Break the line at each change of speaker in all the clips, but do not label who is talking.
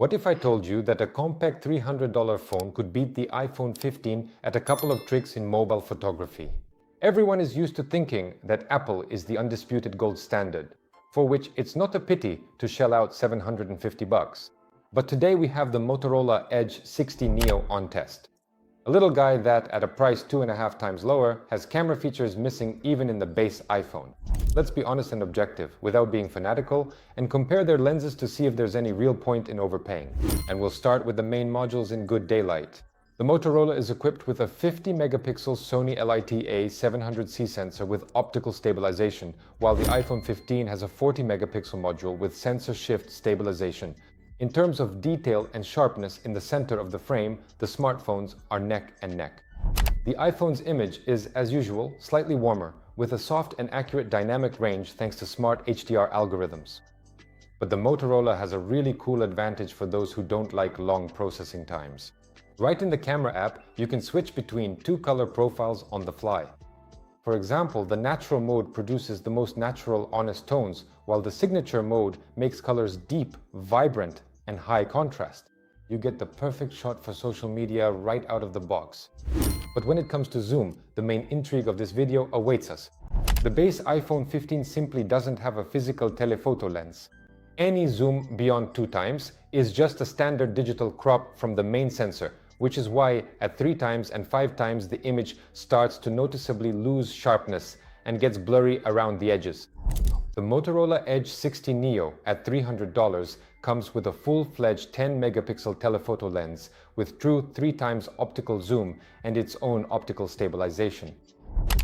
What if I told you that a compact $300 phone could beat the iPhone 15 at a couple of tricks in mobile photography? Everyone is used to thinking that Apple is the undisputed gold standard, for which it's not a pity to shell out $750. But today we have the Motorola Edge 60 Neo on test. A little guy that, at a price 2.5 times lower, has camera features missing even in the base iPhone. Let's be honest and objective, without being fanatical, and compare their lenses to see if there's any real point in overpaying. And we'll start with the main modules in good daylight. The Motorola is equipped with a 50-megapixel Sony LIT-A 700C sensor with optical stabilization, while the iPhone 15 has a 40-megapixel module with sensor shift stabilization. In terms of detail and sharpness in the center of the frame, the smartphones are neck and neck. The iPhone's image is, as usual, slightly warmer, with a soft and accurate dynamic range thanks to smart HDR algorithms. But the Motorola has a really cool advantage for those who don't like long processing times. Right in the camera app, you can switch between two color profiles on the fly. For example, the natural mode produces the most natural, honest tones, while the signature mode makes colors deep, vibrant, and high contrast. You get the perfect shot for social media right out of the box. But when it comes to zoom, the main intrigue of this video awaits us. The base iPhone 15 simply doesn't have a physical telephoto lens. Any zoom beyond 2 times is just a standard digital crop from the main sensor, which is why at 3 times and 5 times the image starts to noticeably lose sharpness and gets blurry around the edges. The Motorola Edge 60 Neo at $300 comes with a full-fledged 10-megapixel telephoto lens with true 3 times optical zoom and its own optical stabilization.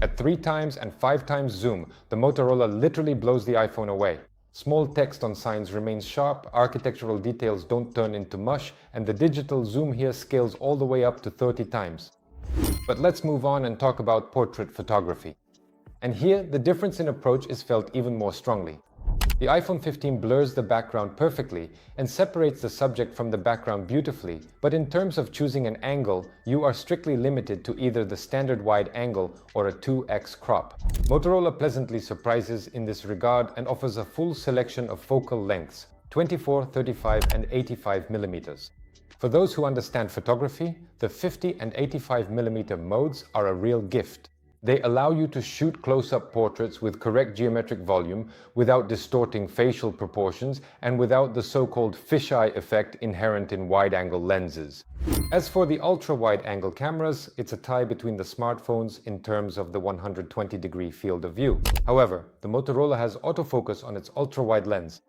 At 3 times and 5 times zoom, the Motorola literally blows the iPhone away. Small text on signs remains sharp, architectural details don't turn into mush, and the digital zoom here scales all the way up to 30 times. But let's move on and talk about portrait photography. And here, the difference in approach is felt even more strongly. The iPhone 15 blurs the background perfectly and separates the subject from the background beautifully, but in terms of choosing an angle, you are strictly limited to either the standard wide angle or a 2x crop. Motorola pleasantly surprises in this regard and offers a full selection of focal lengths, 24, 35, and 85 millimeters. For those who understand photography, the 50 and 85 millimeter modes are a real gift. They allow you to shoot close-up portraits with correct geometric volume, without distorting facial proportions, and without the so-called fisheye effect inherent in wide-angle lenses. As for the ultra-wide-angle cameras, it's a tie between the smartphones in terms of the 120-degree field of view. However, the Motorola has autofocus on its ultra-wide lens.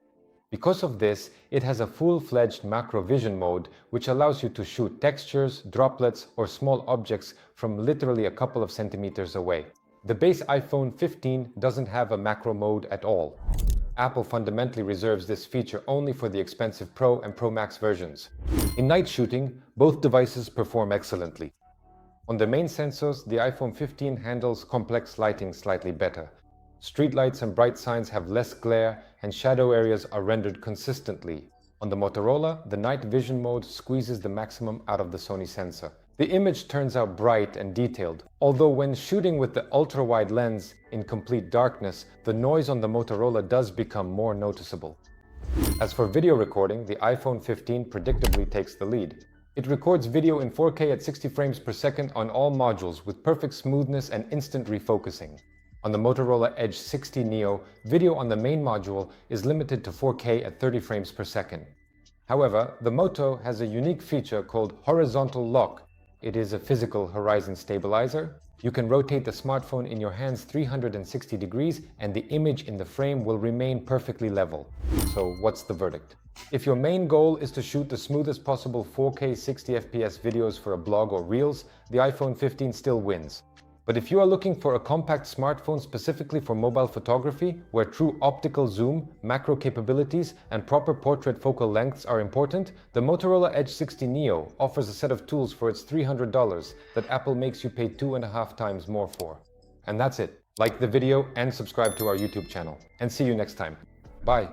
Because of this, it has a full-fledged macro vision mode, which allows you to shoot textures, droplets, or small objects from literally a couple of centimeters away. The base iPhone 15 doesn't have a macro mode at all. Apple fundamentally reserves this feature only for the expensive Pro and Pro Max versions. In night shooting, both devices perform excellently. On the main sensors, the iPhone 15 handles complex lighting slightly better. Streetlights and bright signs have less glare, and shadow areas are rendered consistently. On the Motorola, the night vision mode squeezes the maximum out of the Sony sensor. The image turns out bright and detailed, although when shooting with the ultra-wide lens in complete darkness, the noise on the Motorola does become more noticeable. As for video recording, the iPhone 15 predictably takes the lead. It records video in 4K at 60 frames per second on all modules with perfect smoothness and instant refocusing. On the Motorola Edge 60 Neo, video on the main module is limited to 4K at 30 frames per second. However, the Moto has a unique feature called horizontal lock. It is a physical horizon stabilizer. You can rotate the smartphone in your hands 360 degrees and the image in the frame will remain perfectly level. So what's the verdict? If your main goal is to shoot the smoothest possible 4K 60 FPS videos for a blog or reels, the iPhone 15 still wins. But if you are looking for a compact smartphone specifically for mobile photography, where true optical zoom, macro capabilities, and proper portrait focal lengths are important, the Motorola Edge 60 Neo offers a set of tools for its $300 that Apple makes you pay 2.5 times more for. And that's it. Like the video and subscribe to our YouTube channel. And see you next time. Bye.